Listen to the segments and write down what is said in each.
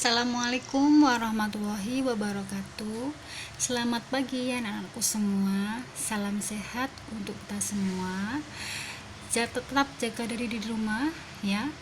Assalamualaikum warahmatullahi wabarakatuh. Selamat pagi anak-anakku semua. Salam sehat untuk kita semua. Tetap jaga diri di rumah ya.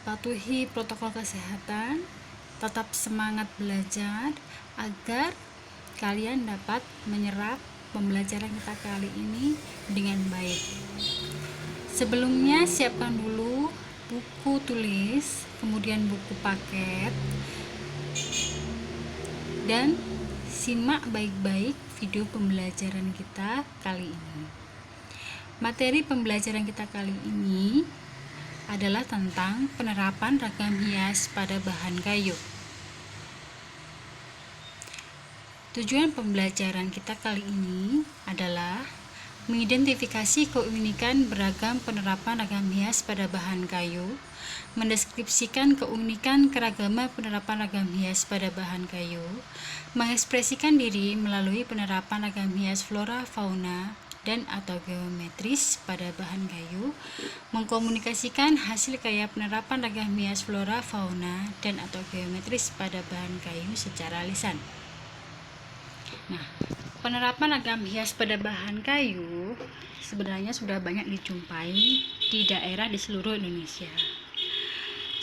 Patuhi protokol kesehatan. Tetap semangat belajar agar kalian dapat menyerap pembelajaran kita kali ini dengan baik. Sebelumnya siapkan dulu buku tulis, kemudian buku paket, dan simak baik-baik video pembelajaran kita kali ini. Materi pembelajaran kita kali ini adalah tentang penerapan ragam hias pada bahan kayu. Tujuan pembelajaran kita kali ini adalah mengidentifikasi keunikan beragam penerapan ragam hias pada bahan kayu, mendeskripsikan keunikan keragaman penerapan ragam hias pada bahan kayu, mengekspresikan diri melalui penerapan ragam hias flora, fauna, dan atau geometris pada bahan kayu, mengkomunikasikan hasil karya penerapan ragam hias flora, fauna, dan atau geometris pada bahan kayu secara lisan. Nah, penerapan ragam hias pada bahan kayu sebenarnya sudah banyak dijumpai di daerah di seluruh Indonesia.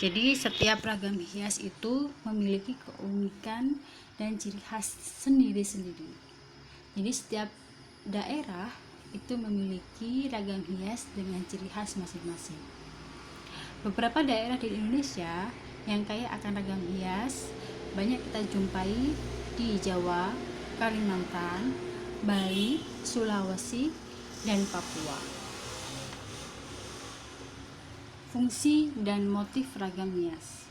Jadi setiap ragam hias itu memiliki keunikan dan ciri khas sendiri-sendiri. Jadi setiap daerah itu memiliki ragam hias dengan ciri khas masing-masing. Beberapa daerah di Indonesia yang kaya akan ragam hias banyak kita jumpai di Jawa, Kalimantan, Bali, Sulawesi, dan Papua. Fungsi dan motif ragam hias.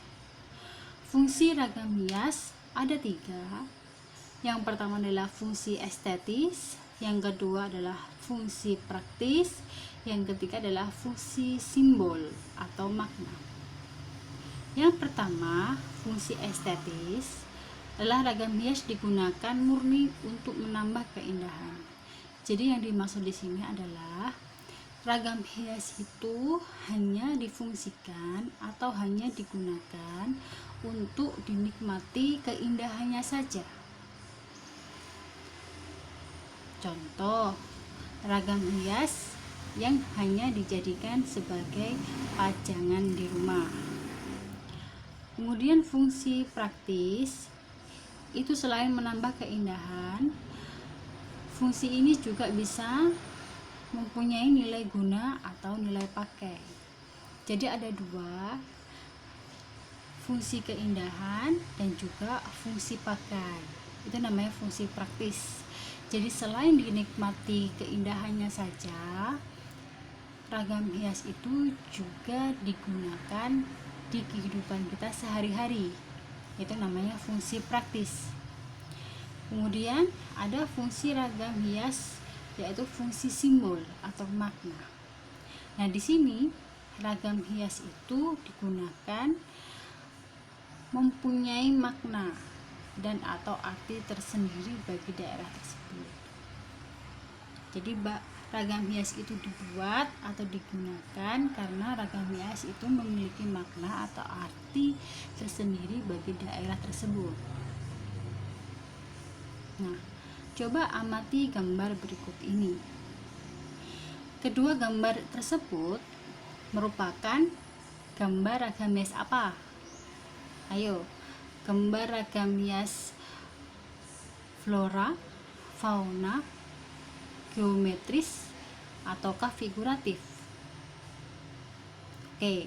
Fungsi ragam hias ada 3. Yang pertama adalah fungsi estetis, yang kedua adalah fungsi praktis, yang ketiga adalah fungsi simbol atau makna. Yang pertama, fungsi estetis adalah ragam hias digunakan murni untuk menambah keindahan. Jadi yang dimaksud di sini adalah ragam hias itu hanya difungsikan atau hanya digunakan untuk dinikmati keindahannya saja. Contoh, ragam hias yang hanya dijadikan sebagai pajangan di rumah. Kemudian fungsi praktis itu selain menambah keindahan, fungsi ini juga bisa mempunyai nilai guna atau nilai pakai. Jadi ada 2, fungsi keindahan dan juga fungsi pakai. Itu namanya fungsi praktis. Jadi selain dinikmati keindahannya saja, ragam hias itu juga digunakan di kehidupan kita sehari-hari. Itu namanya fungsi praktis. Kemudian ada fungsi ragam hias, yaitu fungsi simbol atau makna. Nah, di sini ragam hias itu digunakan mempunyai makna dan atau arti tersendiri bagi daerah tersebut. Jadi ragam hias itu dibuat atau digunakan karena ragam hias itu memiliki makna atau arti tersendiri bagi daerah tersebut. Nah, coba amati gambar berikut ini. Kedua gambar tersebut merupakan gambar ragam hias apa? Ayo, gambar ragam hias flora, fauna, geometris, ataukah figuratif? Oke,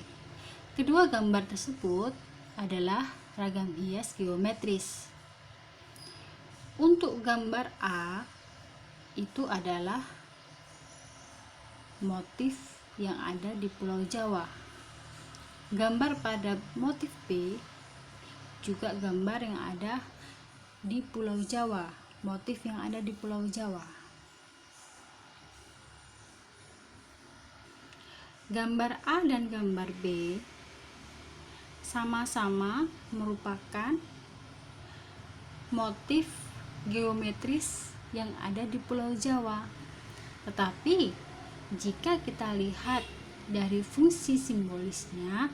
kedua gambar tersebut adalah ragam hias geometris. Untuk gambar A itu adalah motif yang ada di Pulau Jawa. Gambar pada motif B juga gambar yang ada di Pulau Jawa, motif yang ada di Pulau Jawa. Gambar A dan gambar B sama-sama merupakan motif geometris yang ada di Pulau Jawa. Tetapi jika kita lihat dari fungsi simbolisnya,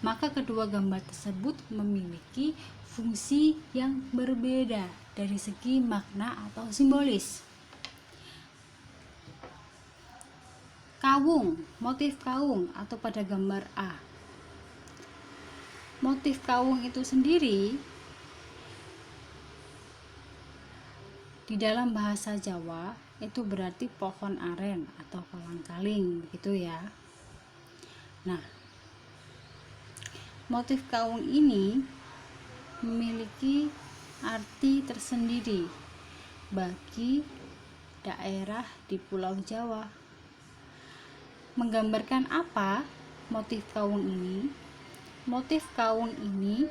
maka kedua gambar tersebut memiliki fungsi yang berbeda dari segi makna atau simbolis. Kawung, motif kawung atau pada gambar A. Motif kawung itu sendiri di dalam bahasa Jawa itu berarti pohon aren atau kolang-kaling, begitu ya. Nah, motif kawung ini memiliki arti tersendiri bagi daerah di Pulau Jawa. Menggambarkan apa motif kawung ini? Motif kawung ini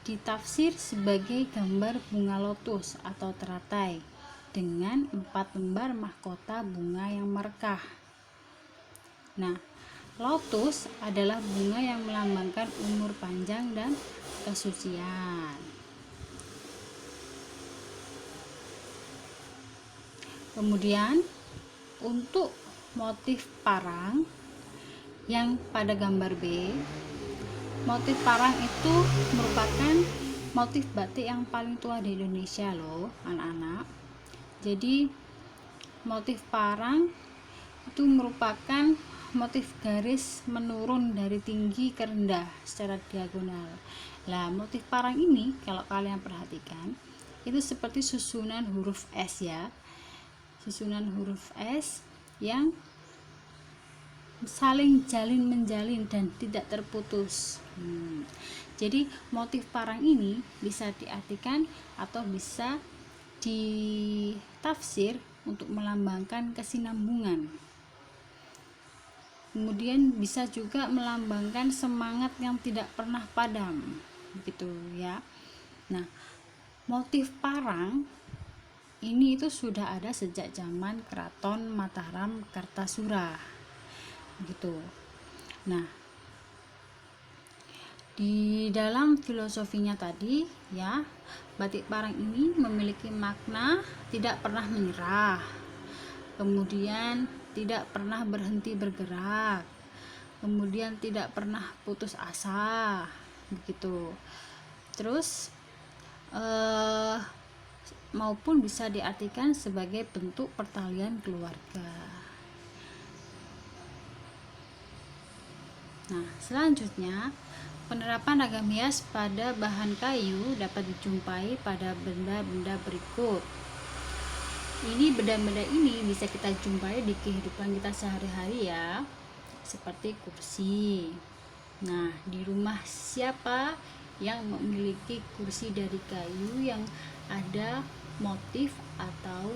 ditafsir sebagai gambar bunga lotus atau teratai dengan 4 lembar mahkota bunga yang merekah. Nah, lotus adalah bunga yang melambangkan umur panjang dan kesucian. Kemudian untuk motif parang yang pada gambar B, motif parang itu merupakan motif batik yang paling tua di Indonesia loh, anak-anak. Jadi motif parang itu merupakan motif garis menurun dari tinggi ke rendah secara diagonal. Nah, motif parang ini kalau kalian perhatikan itu seperti susunan huruf S ya. Susunan huruf S yang saling jalin menjalin dan tidak terputus. Jadi motif parang ini bisa diartikan atau bisa ditafsir untuk melambangkan kesinambungan. Kemudian bisa juga melambangkan semangat yang tidak pernah padam, begitu ya. Nah, motif parang ini itu sudah ada sejak zaman Keraton Mataram Kartasura, gitu. Nah, di dalam filosofinya tadi ya, batik parang ini memiliki makna tidak pernah menyerah, kemudian tidak pernah berhenti bergerak, kemudian tidak pernah putus asa, begitu. Terus maupun bisa diartikan sebagai bentuk pertalian keluarga. Nah, selanjutnya penerapan ragam hias pada bahan kayu dapat dijumpai pada benda-benda berikut. Ini benda-benda ini bisa kita jumpai di kehidupan kita sehari-hari ya, seperti kursi. Nah, di rumah siapa yang memiliki kursi dari kayu yang ada motif atau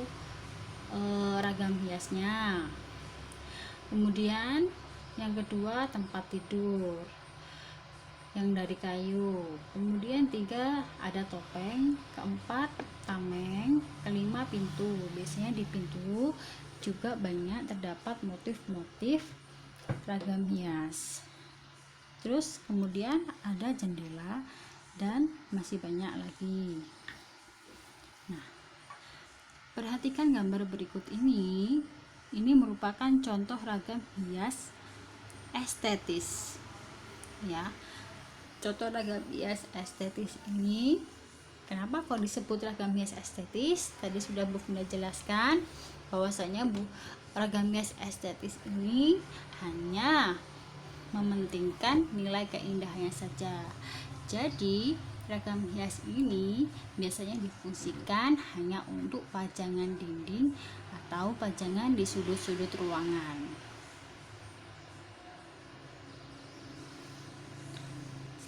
ragam hiasnya? Kemudian yang kedua, tempat tidur yang dari kayu. Kemudian 3, ada topeng. Keempat, tameng. Kelima, pintu. Biasanya di pintu juga banyak terdapat motif-motif ragam hias. Terus kemudian ada jendela dan masih banyak lagi. Nah, perhatikan gambar berikut ini. Ini merupakan contoh ragam hias estetis ya. Contoh ragam hias estetis ini, kenapa kok disebut ragam hias estetis? Tadi sudah Bu Funda jelaskan bahwasanya ragam hias estetis ini hanya mementingkan nilai keindahannya saja. Jadi ragam hias ini biasanya difungsikan hanya untuk pajangan dinding atau pajangan di sudut-sudut ruangan.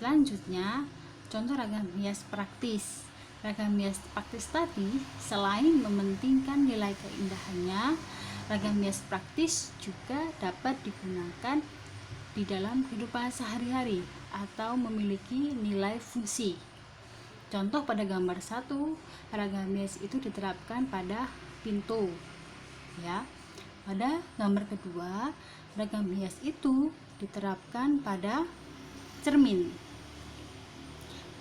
Selanjutnya, contoh ragam hias praktis. Ragam hias praktis tadi selain mementingkan nilai keindahannya, ragam hias praktis juga dapat digunakan di dalam kehidupan sehari-hari atau memiliki nilai fungsi. Contoh pada gambar 1, ragam hias itu diterapkan pada pintu ya. Pada gambar kedua, ragam hias itu diterapkan pada cermin.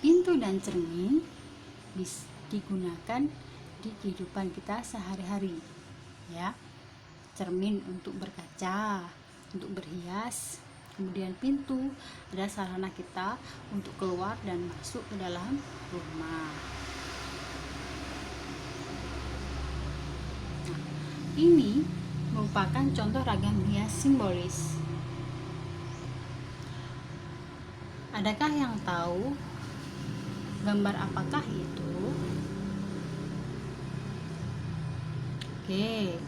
Pintu dan cermin bisa digunakan di kehidupan kita sehari-hari ya. Cermin untuk berkaca, untuk berhias, kemudian pintu adalah sarana kita untuk keluar dan masuk ke dalam rumah. Nah, ini merupakan contoh ragam hias simbolis. Adakah yang tahu gambar apakah itu? Oke.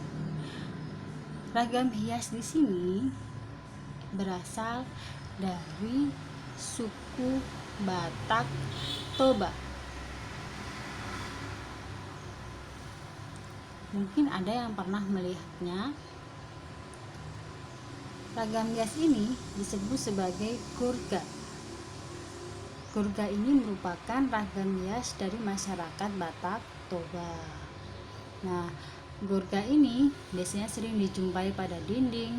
Ragam hias di sini berasal dari suku Batak Toba. Mungkin ada yang pernah melihatnya. Ragam hias ini disebut sebagai gurga. Gurga ini merupakan ragam hias dari masyarakat Batak Toba. Nah, gurga ini biasanya sering dijumpai pada dinding,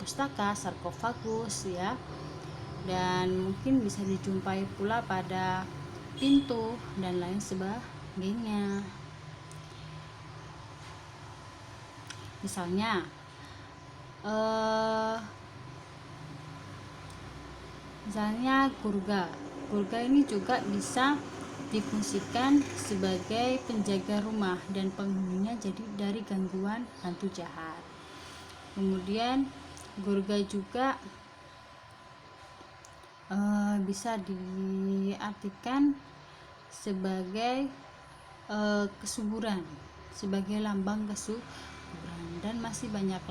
pustaka, sarkofagus ya. Dan mungkin bisa dijumpai pula pada pintu dan lain sebagainya. Misalnya gurga ini juga bisa difungsikan sebagai penjaga rumah dan penghuninya jadi dari gangguan hantu jahat. Kemudian gurga juga bisa diartikan sebagai kesuburan, sebagai lambang kesuburan, dan masih banyak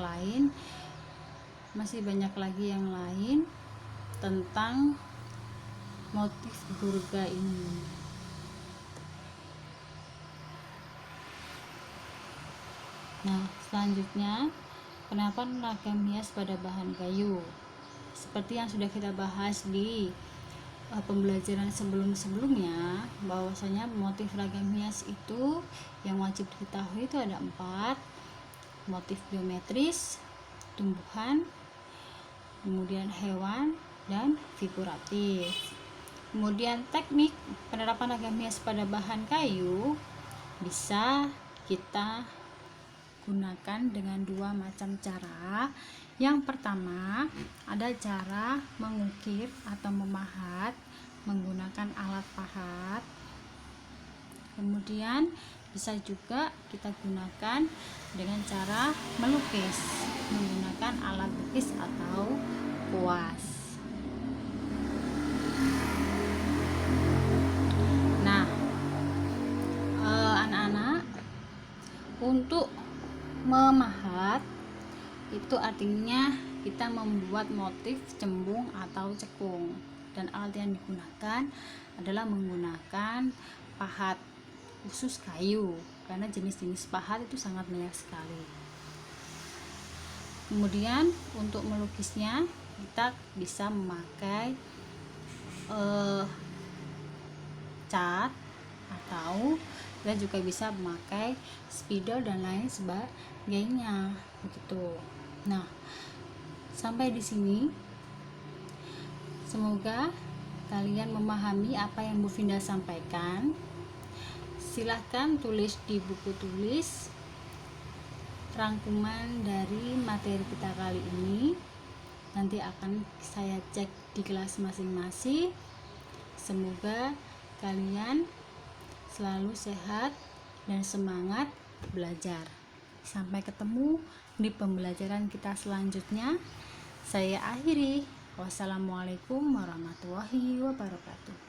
lagi yang lain tentang motif gurga ini. Nah, selanjutnya penampakan ragam hias pada bahan kayu. Seperti yang sudah kita bahas di pembelajaran sebelumnya, bahwasanya motif ragam hias itu yang wajib diketahui itu ada 4: motif geometris, tumbuhan, kemudian hewan, dan figuratif. Kemudian teknik penerapan ragam hias pada bahan kayu bisa kita gunakan dengan 2 macam cara. Yang pertama ada cara mengukir atau memahat menggunakan alat pahat. Kemudian bisa juga kita gunakan dengan cara melukis menggunakan alat lukis atau kuas. Nah, anak-anak, untuk memahat itu artinya kita membuat motif cembung atau cekung, dan alat yang digunakan adalah menggunakan pahat khusus kayu, karena jenis-jenis pahat itu sangat banyak sekali. Kemudian untuk melukisnya kita bisa memakai cat, atau kita juga bisa memakai spidol dan lain sebagainya begitu. Nah, sampai di sini semoga kalian memahami apa yang Bu Finda sampaikan. Silahkan tulis di buku tulis rangkuman dari materi kita kali ini. Nanti akan saya cek di kelas masing-masing. Semoga kalian selalu sehat dan semangat belajar. Sampai ketemu di pembelajaran kita selanjutnya. Saya akhiri. Wassalamualaikum warahmatullahi wabarakatuh.